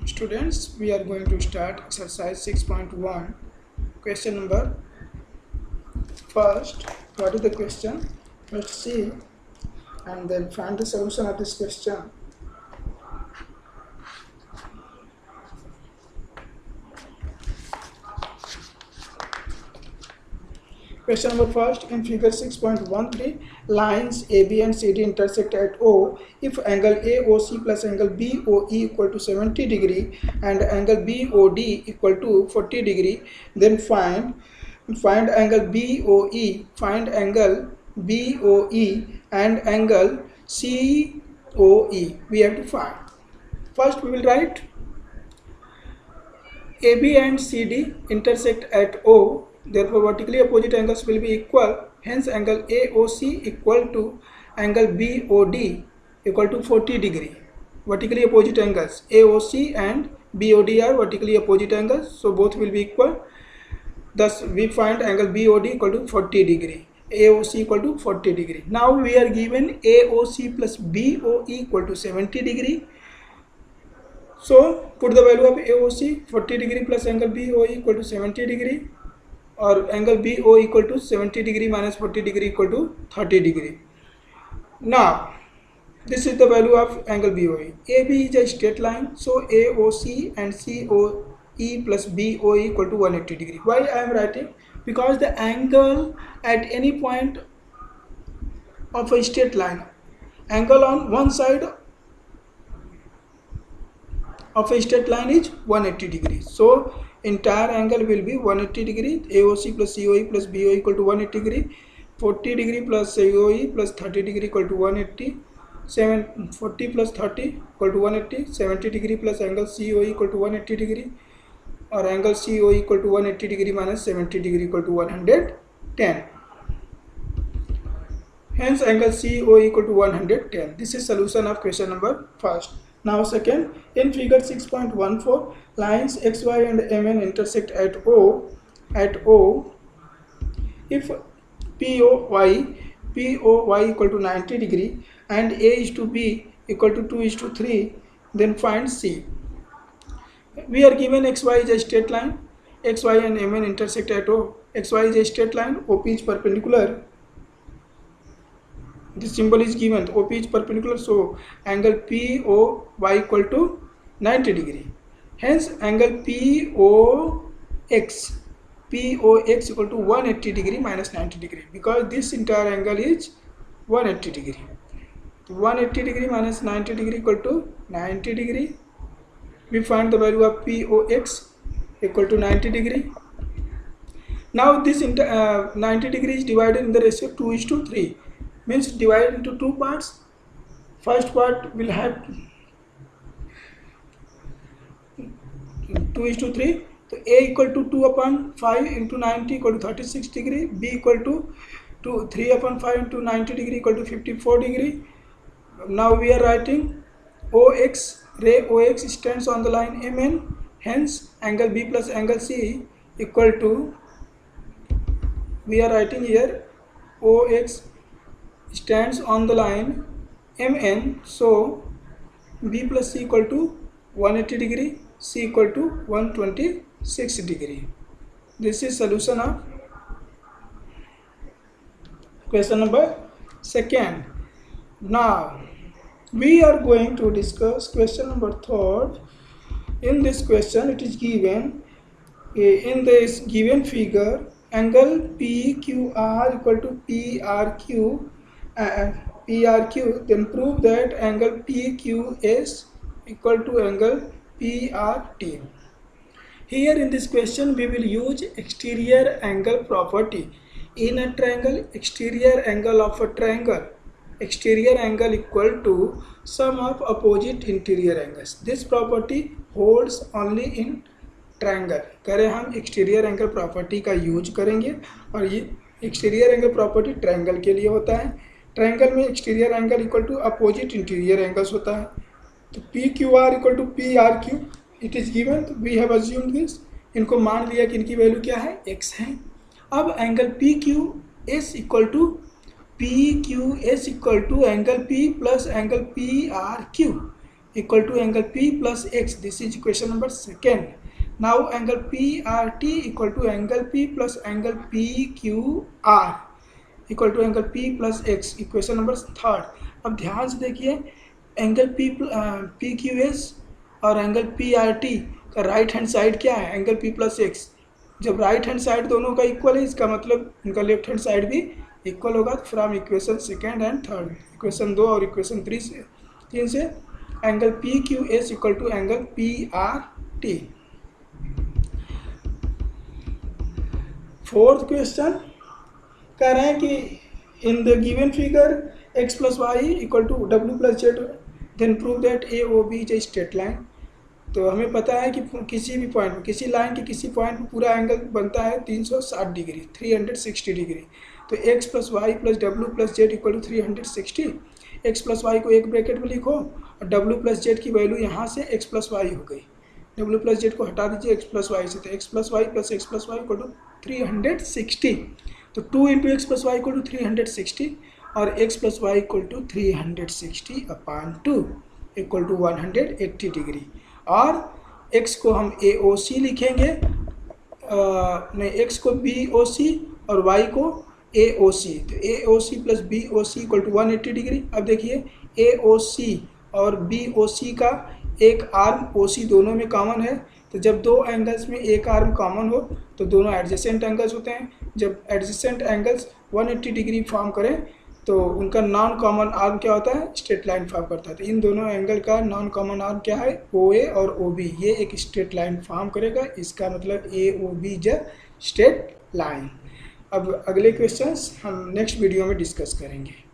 Students, we are going to start exercise 6.1. Question number first. What is the question? Let's see and then find the solution of this question. Question number first, in figure 6.13, lines AB and CD intersect at O. If angle AOC plus angle BOE equal to 70 degree and angle BOD equal to 40 degree, then find angle BOE, find angle BOE and angle COE. We have to find. First we will write AB and CD intersect at O. Therefore, vertically opposite angles will be equal. Hence, angle AOC equal to angle BOD equal to 40 degree. Vertically opposite angles AOC and BOD are vertically opposite angles, so both will be equal. Thus, we find angle BOD equal to 40 degree. AOC equal to 40 degree. Now, we are given AOC plus BOE equal to 70 degree. So, put the value of AOC 40 degree plus angle BOE equal to 70 degree. Or angle BO equal to 70 degree minus 40 degree equal to 30 degree. Now, this is the value of angle BOE. AB is a straight line, so AOC and COE plus BOE equal to 180 degree. Why I am writing? Because the angle at any point of a straight line, angle on one side of a straight line is 180 degree. So, entire angle will be 180 degree. AOC plus COE plus BO equal to 180 degree. 40 degree plus COE plus 30 degree equal to 180. 40 plus 30 equal to 180. 70 degree plus angle COE equal to 180 degree. Or angle COE equal to 180 degree minus 70 degree equal to 110. Hence, angle COE equal to 110. This is solution of question number first. Now second, in figure 6.14, lines XY and MN intersect at O. If POY equal to 90 degree and A is to B equal to 2 is to 3, then find C. We are given XY is a straight line, XY and MN intersect at O. XY is a straight line, OP is perpendicular. This symbol is given, OP is perpendicular, so angle POY equal to 90 degree. Hence, angle POX equal to 180 degree minus 90 degree, because this entire angle is 180 degree. 180 degree minus 90 degree equal to 90 degree. We find the value of POX equal to 90 degree. Now, this 90 degree is divided in the ratio 2 is to 3. Means divided into two parts. First part will have 2 is to 3. So A equal to 2 upon 5 into 90 equal to 36 degree. B equal to 3 upon 5 into 90 degree equal to 54 degree. Now we are writing OX, ray OX stands on the line MN. Hence, angle B plus angle C equal to, we are writing here OX stands on the line MN, so B plus C equal to 180 degree, C equal to 126 degree. This is solution of question number second. Now, we are going to discuss question number third. In this question, it is given, in this given figure, angle PQR equal to PRQ, then prove that angle PQS equal to angle PRT. Here in this question we will use exterior angle property. In a triangle, exterior angle of a triangle, exterior angle equal to sum of opposite interior angles. This property holds only in triangle करें हम exterior angle property का use करेंगे और ये exterior angle property triangle के लिए होता है. ट्रायंगल में exterior angle equal to opposite interior angles होता है. तो P Q R equal to P R Q it is given. We have assumed this. इनको मान लिया कि इनकी वैल्यू क्या है, एक्स है. अब angle P Q S equal to angle P plus angle P R Q equal to angle P plus X. This is equation number second. Now angle PRT equal to angle P plus angle PQR equal to angle P plus X. Equation number third. अब ध्यान से देखिए, angle PQS और angle PRT का right hand side क्या है, angle P plus X. जब right hand side दोनों का इक्वल है, इसका मतलब इनका लेफ्ट हैंड साइड भी इक्वल होगा. From equation second and third, equation 2 और इक्वेशन 3 से angle PQS equal to angle PRT. Fourth question कह रहे हैं कि in the given figure x plus y equal to W plus Z, then prove that AOB is a straight line. तो हमें पता है कि किसी भी पॉइंट पर, किसी लाइन के किसी पॉइंट पर पूरा एंगल बनता है 360 डिग्री, 360 डिग्री. तो x plus y plus W plus z equal to 360. x plus y को एक ब्रैकेट में लिखो और W प्लस जेड की वैल्यू यहाँ से x प्लस वाई हो गई. W प्लस जेड को हटा दीजिए x प्लस वाई से, तो x plus y plus x plus y equal to 360. तो 2 into x plus y equal to 360 और x plus y equal to 360/2 equal to 180 degree. और x को हम AOC लिखेंगे, नहीं, x को BOC और y को AOC. तो AOC plus BOC equal to 180 degree. अब देखिए AOC और BOC का एक आर्म OC दोनों में कॉमन है. तो जब दो एंगल्स में एक आर्म कॉमन हो तो दोनों एडजेसेंट एंगल्स होते हैं. जब एडजेसेंट एंगल्स 180 डिग्री फॉर्म करें तो उनका नॉन कॉमन आर्म क्या होता है, स्ट्रेट लाइन फॉर्म करता है. तो इन दोनों एंगल का नॉन कॉमन आर्म क्या है, OA और OB. ये एक स्ट्रेट लाइन फॉर्म करेगा. इसका मतलब AOB is a straight line. अब अगले क्वेश्चंस हम नेक्स्ट वीडियो में डिस्कस करेंगे.